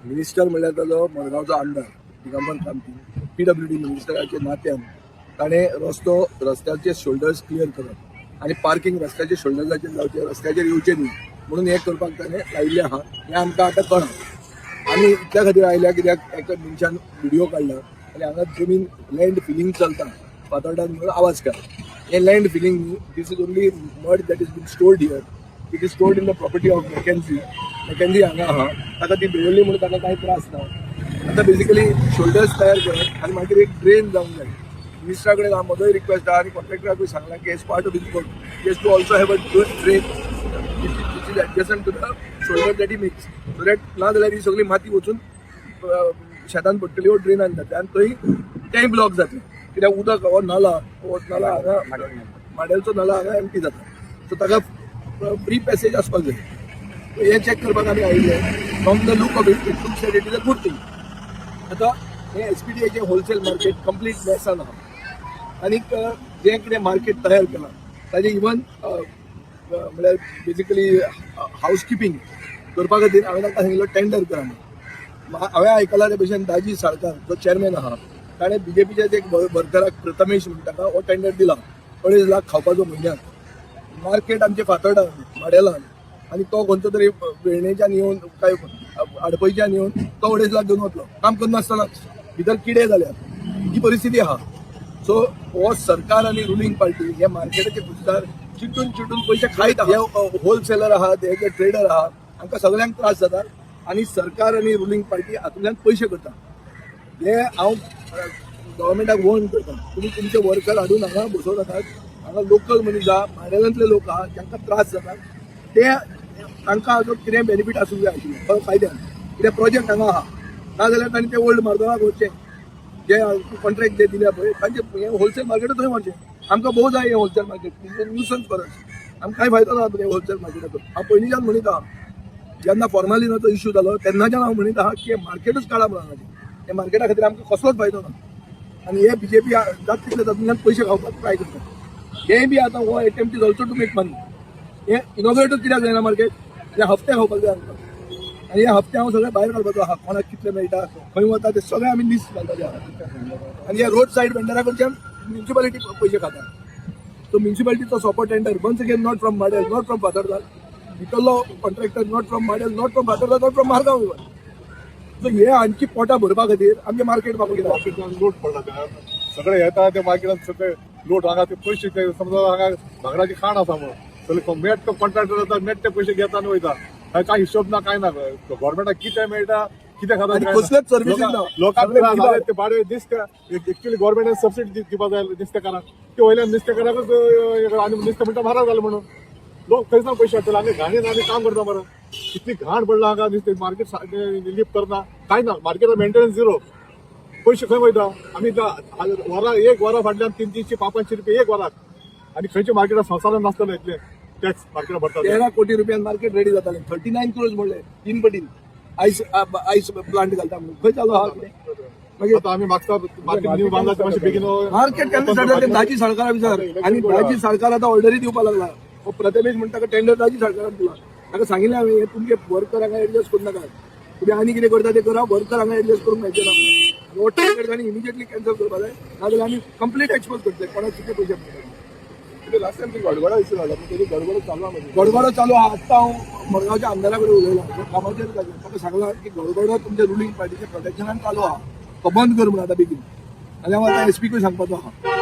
Minister म्हणल्यार ताजो मडगांवचो आमदार दिगंबर कामती PWD मिनिस्टराच्या नात्यान ताणें रस्त्याचे शोल्डर्स क्लियर करप आनी पार्किंग रस्त्याच्या शोल्डर्साचेर जावचे रस्त्याचेर येवचे न्ही म्हणून हे करपाक ताणें लायिल्लें आहा हें आमकां आतां कळ्ळां। आमी इतल्या खातीर आयल्या कित्याक एका मनशान व्हिडिओ काडला आनी हांगा जमीन लँड फिलिंग चलता फातोर्डान म्हणून आवाज काडला। हे लँड फिलिंग न्ही, this is only mud that is been stored here, it is stored in the property of McKenzie हांगा आहा, ताका ती दवरली म्हणून ताका कांय त्रास ना। आतां बेसिकली शोल्डर्स तयार करप आनी मागीर एक ड्रेन जावंक जाय। मिनिस्टरा कडेन हांव म्हजोय रिक्वेस्ट आहा आनी कॉन्ट्रॅक्टराकूय सांगलां की as part of his work he has to also have a drain which is adjacent to the shoulder that he makes, so that ना जाल्यार ही सगळी माती वचून शेतान पडटली वो ड्रेनान जातली आनी थंय तेंय ब्लॉक जातलें कित्याक उदक हो नाला हांगा माडेलचो नाला हांगा एम्प्टी जाता, सो ताका फ्री पॅसेज आसपाक जाय। हे चॅक करपाक आमी आयिल्ले। From the look of it looks that it is a good thing. आतां हे SPDAचें होलसेल मार्केट कंप्लीट मॅसान आहा आनीक जें कितें मार्केट तयार केलां ताजें इवन म्हळ्यार बेसिकली हावजकीपींग करपा खातीर हांवें ताका सांगिल्लो टेंडर करा म्हणून। हांवें आयकलां ते भशेन दाजी साळकार जो चेअरमॅन आहा ताणें BJPच्याच एक वर्कराक प्रथमेश म्हणटा ताका हो टेंडर दिला 2.5 लाख खावपाचो म्हयन्याक। मार्केट आमचे फातोर्डा माडेलान आनी तो खंयचो तरी वेळणेच्यान येवन काय आडपयच्यान येवन तो 2.5 लाख घेवन वतलो काम करनासतनाच, भितर किडे जाल्यात, ही परिस्थिती आहा। सो हो सरकार आनी रुलींग पार्टी हे मार्केटाचे गुजदार चिटून पयशे खायत हे होलसेलर आहात, हे जे ट्रेडर आहात, हांकां सगळ्यांक त्रास जाता आनी सरकार आनी रुलींग पार्टी हातूंतल्यान पयशे करता। हे हांव गव्हर्मेंटाक वॉर्न करता, तुमी तुमचे वर्कर हाडून हांगा बसोवनाकात। हांगा लोकल मनीस आहा, माडेलांतले लोक आहा जांकां त्रास जाता ते तांकां हाजो कितें बेनिफीट आसूंक जाय आशिल्लें फायद्यान, कितें प्रोजेक्ट हांगा आहा ना जाल्यार तांणी ते ओल्ड मार्गाक वचचें, जे कॉन्ट्रॅक्ट जे दिल्या पळय तांचे हे होलसेल मार्केट थंय व्हरचें। आमकां भोव जाय हे होलसेल मार्केट, न्यूसन्स परस आमकां कांय फायदो ना हे होलसेल मार्केटाचो। हांव पयलींच्यान म्हणीत आहा, जेन्ना फॉर्मालिनाचो इश्यू जालो तेन्नाच्यान हांव म्हणीत आहा की मार्केटूच काडा म्हणून हे मार्केटा खातीर आमकां कसलोच फायदो ना आनी हे BJP जाता तितले तातूंतल्यान पयशे खावपाक ट्राय करता। हे बी आतां हो attempt is also to make money. हे इनोग्रेटूच कित्याक जायना मार्केट, हे हफ्ते खावपाक जाय आमकां आनी हे हफ्ते हांव सगळे भायर काडपाचो आहा, कोणाक कितले मेळटा खंय वता ते सगळे आमी लिस्ट घालपाचे आहा आनी हे रोड सायड वेंडरा कडच्यान म्युन्सिपालिटी पयशे खाता। सो म्युन्सिपालिटीचो सोंपो tender once again not from Madel, not from Fatorda, भितरलो contractor not from Madel, not from Fatorda, not from Margao even. So हे आणखी पोटां भरपा खातीर आमचे मार्केट मार्केटान लोट पडला, सगळे येता ते मार्केटान सगळे लोट हांगा ते पयशे ते समजा हांगा भांगराची खाण आसा म्हणून सगळे मेट तो कॉन्ट्रॅक्टर जाता, मेट ते पयशे घेता आनी वयता, कांय हिशोब ना कांय ना। गव्हर्मेंटाक कितें मेळटा कितें खाता कसलेच सर्विसीस ना, लोकांक ते भाडे दिसता एक्चुअली गव्हर्मेंटान सबसिडी दिवपा जाय नुस्तेकारांक, ते वयल्यान नुस्तेकाराकूच आनी नुस्तें म्हणटा म्हारग जालें म्हणून लोक थंयसान पयशे हाडटले। हांगा घाणीन आमी काम करता मरे, कितली घाण पडला हांगा नुस्तें मार्केट लिफ्ट करना कांय ना, मार्केटान मेंटेनन्स झिरो, पयशे खंय वयता। आमी वरां एक वरां फाटल्यान 300-500 रुपया एक वराक आनी खंयच्या मार्केटान संवसारान नासतले इतले टॅक्स मार्केटान भरता। 13 कोटी रुपयान मार्केट रेडी जातालें, 39 crores म्हणलें 3 पटीन आयस प्लांट घालता म्हणून खंय चालू आहा कितें। मागीर आतां आमी मागता मार्केट न्यू बांदला मातशें बेगीन मार्केट केन्ना स्टार्ट जाता दाजी साळकारा विचार आनी दाजी साळकार आतां ऑर्डरी दिवपा लागला। हो प्रथमेश म्हणटा टेंडर दाजी साळकारान दिला, ताका सांगिल्लें हांवें तुमचे वर्कर हांगा एडजस्ट करूं नाका, तुमी आनी कितें करता ते करा, वर्कर हांगा एडजस्ट करूंक मेळचे ना। हो टेंडर तांणी इमिजिएटली कॅन्सल करपा जाय, नाजाल्यार आमी कंप्लीट एक्सपोज करतले कोणाक कितले पयशे मेळटा। लास्ट टायम गडगडा इश्यू जालो तेजी गडगडो चालू आहा, गडगडो चालू आहा। आतां हांव मडगांवच्या आमदारा कडेन उलयलां कामाचेर ताका सांगलां की गडगडो तुमच्या रुलींग पार्टीच्या प्रोटेक्शनान चालू आहा, तो बंद कर म्हणून आतां बेगीन। आनी हांव आतां SP सांगपाचो आहा।